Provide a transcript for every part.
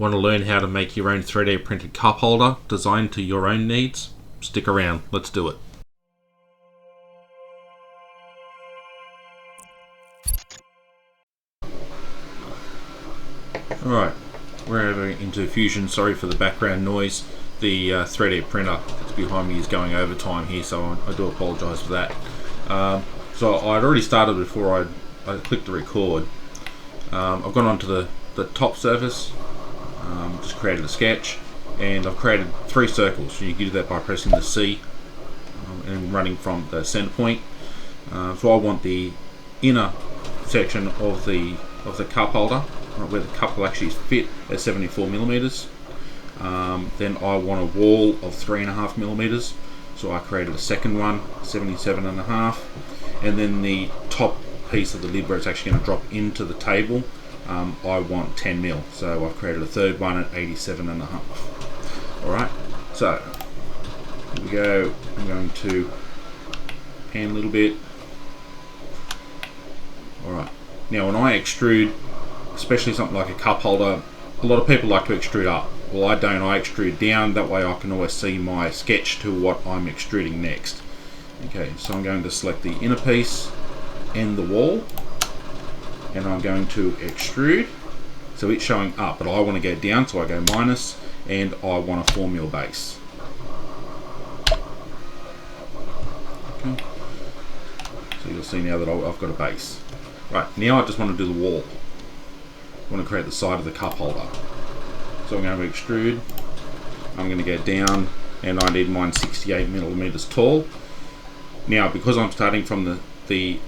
Want to learn how to make your own 3D printed cup holder designed to your own needs? Stick around, let's do it. Alright, we're over into Fusion. Sorry for the background noise. The 3D printer that's behind me is going overtime here, so I do apologise for that. So I'd already started before I clicked the record. I've gone onto the top surface, just created a sketch, and I've created 3 circles. So you can do that by pressing the C and running from the center point. So I want the inner section of the cup holder, where the cup will actually fit at 74mm. Then I want a wall of 3.5mm, so I created a second one, 77.5, and then the top piece of the lid where it's actually going to drop into the table, I want 10mm, so I've created a third one at 87.5. Alright, so here we go. I'm going to pan a little bit. Alright, now when I extrude, especially something like a cup holder, a lot of people like to extrude up. Well, I don't. I extrude down, that way I can always see my sketch to what I'm extruding next. Okay, so I'm going to select the inner piece and the wall, and I'm going to extrude. So it's showing up, but I want to go down, so I go minus, and I want a 4mm base. Okay. So you'll see now that I've got a base. Right, now I just want to do the wall. I want to create the side of the cup holder. So I'm going to extrude, I'm going to go down, and I need mine 68mm tall. Now, because I'm starting from the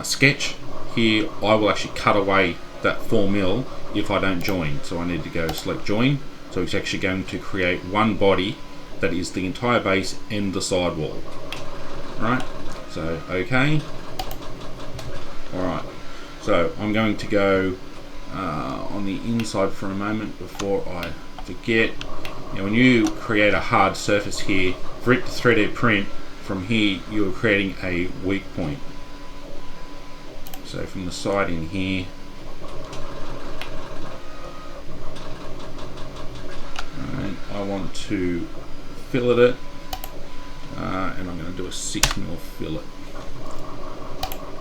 sketch here, I will actually cut away that 4mm if I don't join. So I need to go select join. So it's actually going to create one body that is the entire base and the side wall. Alright, so okay. Alright, so I'm going to go on the inside for a moment before I forget. Now, when you create a hard surface here, for it to 3D print, from here you're creating a weak point. So from the side in here, I want to fillet it, and I'm going to do a 6mm fillet.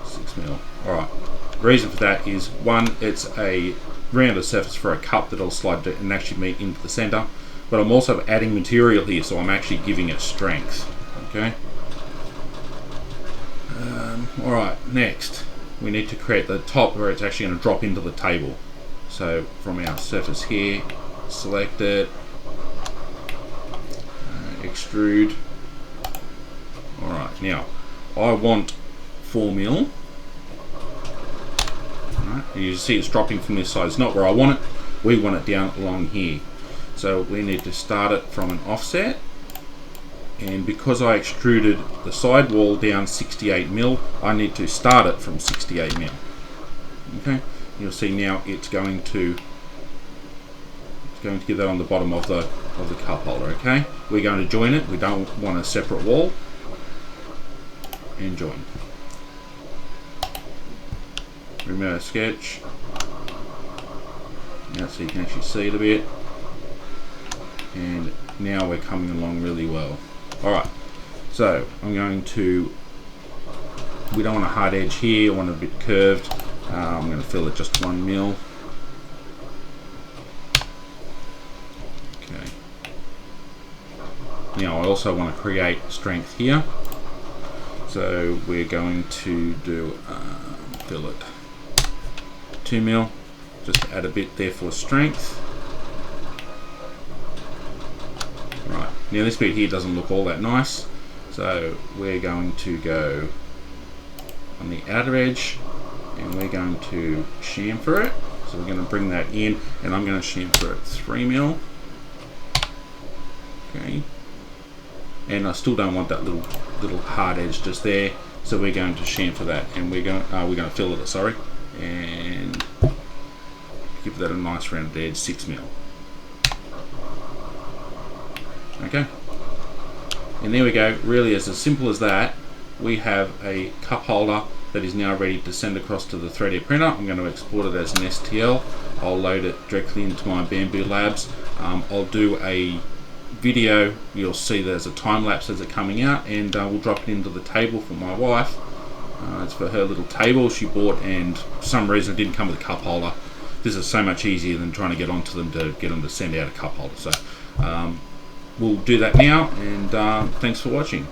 6mm. Alright. The reason for that is, one, it's a rounded surface for a cup that'll slide and actually meet into the center, but I'm also adding material here, so I'm actually giving it strength. Okay. Alright, next we need to create the top where it's actually going to drop into the table. So from our surface here, select it, extrude. Alright, now I want 4mm. And you see it's dropping from this side. It's not where I want it. We want it down along here. So we need to start it from an offset. And because I extruded the side wall down 68mm, I need to start it from 68mm. Okay. You'll see now it's going to get that on the bottom of the cup holder. Okay. We're going to join it. We don't want a separate wall. And join. Remove our sketch. Now so you can actually see it a bit. And now we're coming along really well. Alright, so I'm going to, we don't want a hard edge here, I want it a bit curved. I'm going to fill it just 1mm. Okay. Now I also want to create strength here. So we're going to do fillet 2mm, just to add a bit there for strength. Right, now this bit here doesn't look all that nice, so we're going to go on the outer edge and we're going to chamfer it. So we're going to bring that in, and I'm going to chamfer it 3mm. Okay, and I still don't want that little hard edge just there, so we're going to chamfer that, and we're going to fillet it, sorry, and give that a nice rounded edge, 6mm. Okay, and there we go. Really, as simple as that, we have a cup holder that is now ready to send across to the 3D printer. I'm going to export it as an STL. I'll load it directly into my Bambu Labs. I'll do a video. You'll see there's a time lapse as it's coming out, and we'll drop it into the table for my wife. It's for her little table she bought, and for some reason it didn't come with a cup holder. This is so much easier than trying to get onto them to get them to send out a cup holder. So we'll do that now, and thanks for watching.